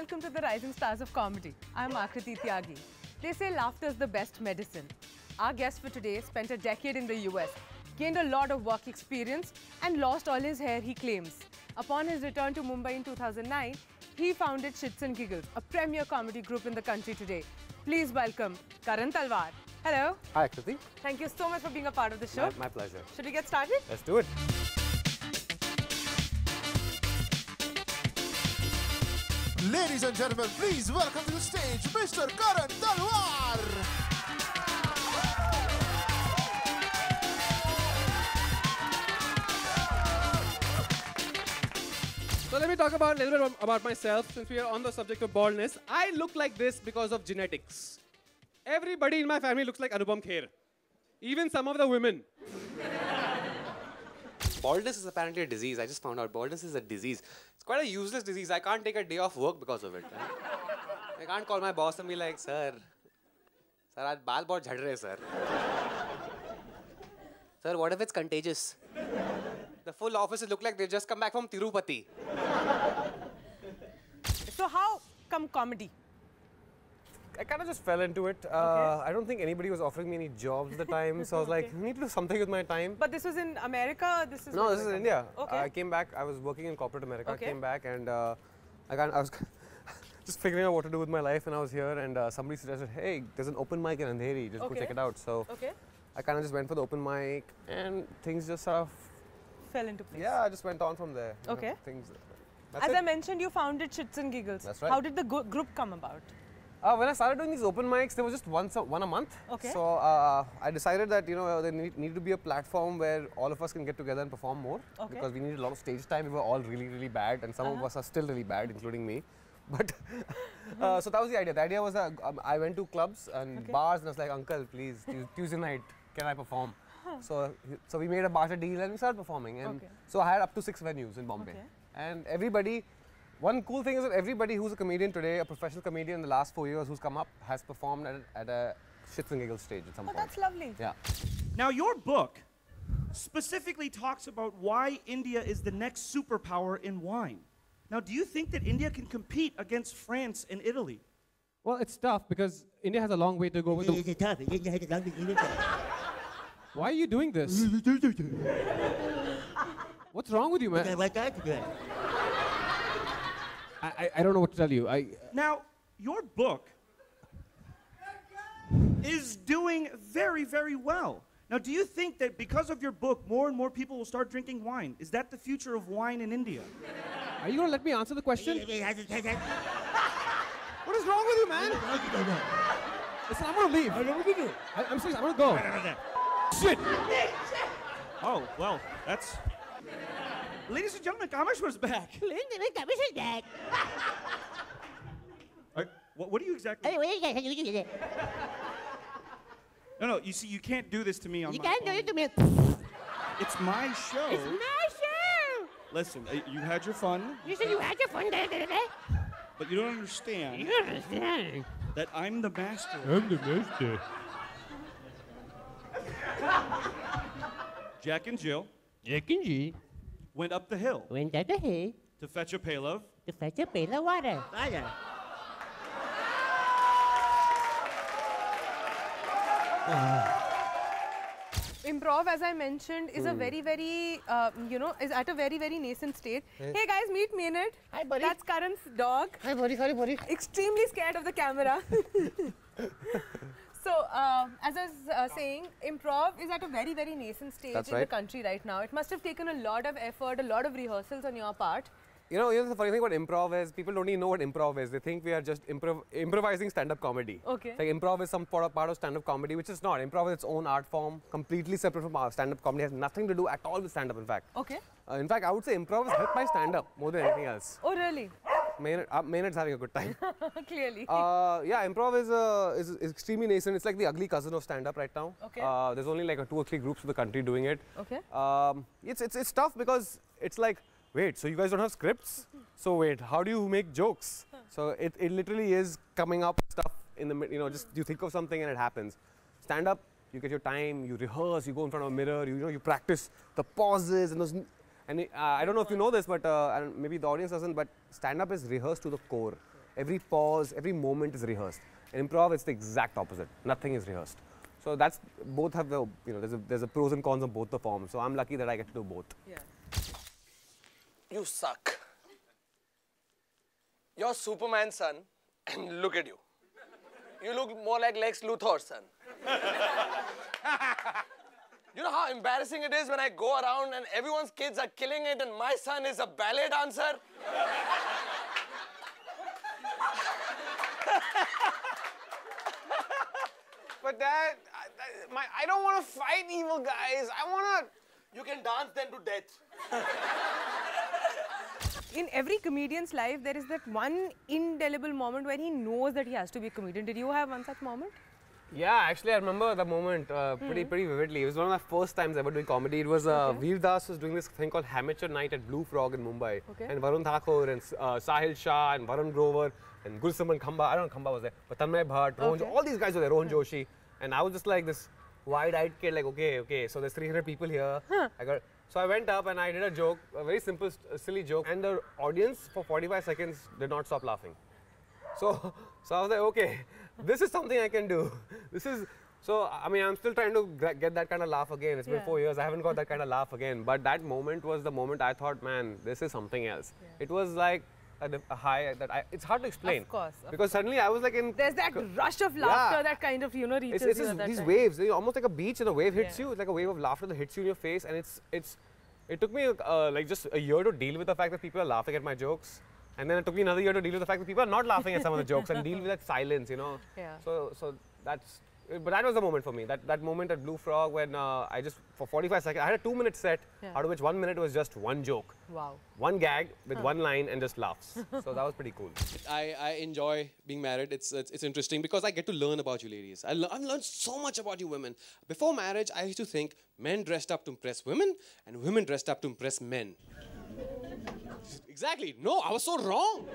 welcome to the Rising Stars of Comedy. I'm Akriti Tyagi. They say laughter is the best medicine. Our guest for today spent a decade in the US, gained a lot of work experience and lost all his hair, he claims. Upon his return to Mumbai in 2009, he founded Schitzengiggles, a premier comedy group in the country today. Please welcome Karan Talwar. Hello. Hi, Akriti. Thank you so much for being a part of the show. My pleasure. Should we get started? Let's do it. Ladies and gentlemen, please welcome to the stage Mr. Karan Talwar. So let me talk about a little bit about myself since we are on the subject of baldness. I look like this because of genetics. Everybody in my family looks like Anupam Kher. Even some of the women. Baldness is apparently a disease. I just found out baldness is a disease. It's quite a useless disease. I can't take a day off work because of it. I can't call my boss and be like, sir, aaj baal bahut jhad rahe, sir. Sir, what if it's contagious? The full offices look like they've just come back from Tirupati. So how come comedy? I kind of just fell into it. I don't think anybody was offering me any jobs at the time, so I was like, I need to do something with my time. But this was in America? This is No, this is in India. Okay. I came back, I was working in corporate America. Okay. I came back and I was just figuring out what to do with my life, and I was here and somebody suggested, hey, there's an open mic in Andheri, just go check it out. So I kind of just went for the open mic and things just sort of fell into place. Yeah, I just went on from there. Okay. You know, things, As I mentioned, you founded Schitzengiggles. That's right. How did the group come about? When I started doing these open mics, there was just one a month. Okay. So I decided that there needed to be a platform where all of us can get together and perform more. Okay. Because we needed a lot of stage time. We were all really, really bad, and some of us are still really bad, including me. But so that was the idea. The idea was that I went to clubs and bars, and I was like, Uncle, please, Tuesday night, can I perform? So we made a barter deal and we started performing. And so I had up to 6 venues in Bombay. And everybody. One cool thing is that everybody who's a comedian today, a professional comedian in the last 4 years who's come up, has performed at a Schitzengiggles stage at some point. That's lovely. Yeah. Now, your book specifically talks about why India is the next superpower in wine. Now, do you think that India can compete against France and Italy? Well, it's tough because India has a long way to go with the... Why are you doing this? What's wrong with you, man? I don't know what to tell you. Now, your book is doing very, very well. Now, do you think that because of your book, more and more people will start drinking wine? Is that the future of wine in India? Are you going to let me answer the question? What is wrong with you, man? Listen, I'm going to leave. I'm serious, I'm going to go. Shit! Oh, well, that's... Ladies and gentlemen, Kameshwar's back. What are you exactly... No, you see, you can't do this to me on my phone. You can't do it to me. It's my show. It's my show. Listen, you had your fun. You said you had your fun. But you don't understand. You don't understand. That I'm the master. I'm the master. Jack and Jill Went up the hill Went up the hill to fetch a pail of... to fetch a pail of water. Improv, as I mentioned, is a very, very, is at a very, very nascent stage. Hey guys, meet Maynard. Hi, buddy. That's Karan's dog. Hi, buddy. Sorry, buddy. Extremely scared of the camera. So, as I was saying, improv is at a very, very nascent stage in the country right now. It must have taken a lot of effort, a lot of rehearsals on your part. You know the funny thing about improv is people don't even know what improv is. They think we are just improvising stand-up comedy. Okay. Like improv is some part of stand-up comedy, which is not. Improv is its own art form, completely separate from our stand-up comedy. It has nothing to do at all with stand-up, in fact. Okay. In fact, I would say improv has helped my stand-up more than anything else. Oh, really? Maynard's having a good time. Clearly. Yeah, improv is extremely nascent. It's like the ugly cousin of stand-up right now. Okay. There's only like 2 or 3 groups in the country doing it. Okay. It's tough because it's like, wait, so you guys don't have scripts? So wait, how do you make jokes? So it literally is coming up with stuff in the, just you think of something and it happens. Stand-up, you get your time, you rehearse, you go in front of a mirror, you practice the pauses and those. And I don't know if you know this, but and maybe the audience doesn't, but stand-up is rehearsed to the core. every pause, every moment is rehearsed. In improv, it's the exact opposite. Nothing is rehearsed. So that's, both have the, there's a pros and cons of both the forms. So I'm lucky that I get to do both. Yeah. You suck. You're Superman's son, and look at you. You look more like Lex Luthor's son. You know how embarrassing it is when I go around and everyone's kids are killing it and my son is a ballet dancer? But Dad, I don't want to fight evil guys. I want to... You can dance them to death. In every comedian's life, there is that one indelible moment where he knows that he has to be a comedian. Did you have one such moment? Yeah, actually, I remember the moment pretty vividly. It was one of my first times ever doing comedy. It was Veer Das was doing this thing called Amateur Night at Blue Frog in Mumbai. Okay. And Varun Thakur and Sahil Shah and Varun Grover and Gulsaman Khamba. I don't know Khamba was there. But Tanmay Bhatt, Rohan, all these guys were there. Rohan Joshi. And I was just like this wide-eyed kid, like, okay, so there's 300 people here. So I went up and I did a joke, a very simple, silly joke. And the audience for 45 seconds did not stop laughing. So I was like, okay, this is something I can do. So, I mean, I'm still trying to get that kind of laugh again. It's been 4 years, I haven't got that kind of laugh again. But that moment was the moment I thought, man, this is something else. It was like a high that it's hard to explain. Of course. Because suddenly I was like in... There's that rush of laughter that kind of, reaches it's you at that these time. waves, almost like a beach and a wave hits you. It's like a wave of laughter that hits you in your face. And it took me like just a year to deal with the fact that people are laughing at my jokes. And then it took me another year to deal with the fact that people are not laughing at some of the jokes and deal with that silence, Yeah. So that's, but that was the moment for me. That moment at Blue Frog when I just, for 45 seconds, I had a 2-minute set, out of which 1 minute was just one joke. Wow. One gag with one line and just laughs. So that was pretty cool. I enjoy being married. It's interesting because I get to learn about you ladies. I've learned so much about you women. Before marriage, I used to think men dressed up to impress women and women dressed up to impress men. Exactly. No, I was so wrong.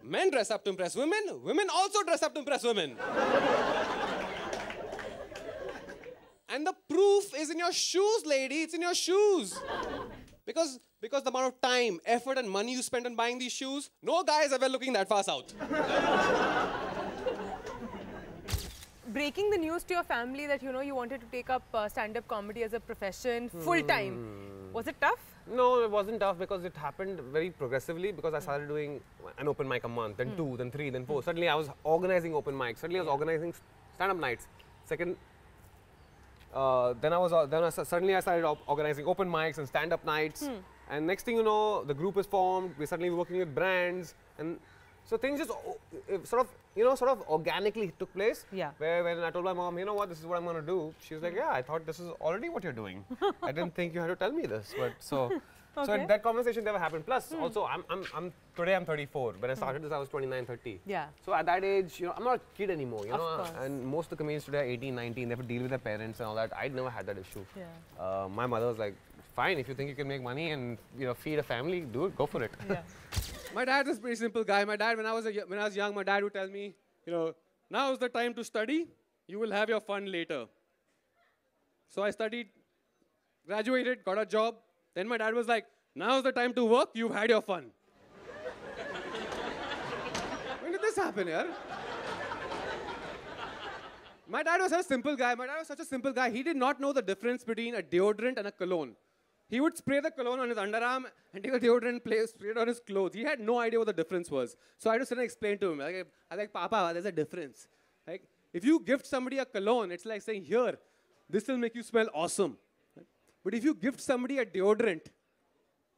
Men dress up to impress women. Women also dress up to impress women. And the proof is in your shoes, lady. It's in your shoes. Because the amount of time, effort and money you spend on buying these shoes, no guy is ever looking that far south. Breaking the news to your family that, you wanted to take up stand-up comedy as a profession full-time. Was it tough? No, it wasn't tough because it happened very progressively because I started doing an open mic a month, then 2, then 3, then 4. Suddenly I was organizing open mics. Suddenly I was organizing stand-up nights. Suddenly I started organizing open mics and stand-up nights. And next thing you know, the group is formed. We're suddenly working with brands, and so things just sort of organically took place. Yeah. Where when I told my mom, you know what, this is what I'm going to do. She was like, yeah, I thought this is already what you're doing. I didn't think you had to tell me this, but so that conversation never happened. Plus, also, today I'm 34. When I started this, I was 29, 30. Yeah. So at that age, I'm not a kid anymore. Of course. And most of the comedians today are 18, 19. They have to deal with their parents and all that. I'd never had that issue. Yeah. My mother was like, fine, if you think you can make money and feed a family, do it, go for it. Yeah. My dad was a pretty simple guy. My dad, when I was young, my dad would tell me, now is the time to study. You will have your fun later. So I studied, graduated, got a job. Then my dad was like, now is the time to work. You've had your fun. When did this happen, yaar? My dad was such a simple guy. He did not know the difference between a deodorant and a cologne. He would spray the cologne on his underarm and take the deodorant and spray it on his clothes. He had no idea what the difference was. So I had to sit and explain to him. I was like, Papa, there's a difference. Like, if you gift somebody a cologne, it's like saying, here, this will make you smell awesome. But if you gift somebody a deodorant,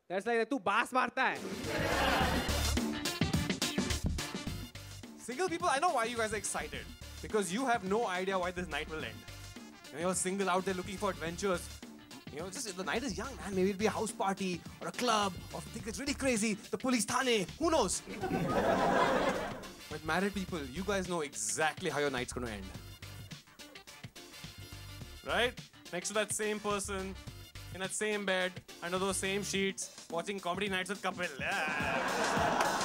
that's like, tu baas marta hai. Single people, I know why you guys are excited. Because you have no idea why this night will end. You're single out there looking for adventures. Just the night is young, man. Maybe it'll be a house party or a club or something that's really crazy. The police thane, who knows? But married people, you guys know exactly how your night's going to end. Right? Next to that same person, in that same bed, under those same sheets, watching comedy nights with couple. Yeah.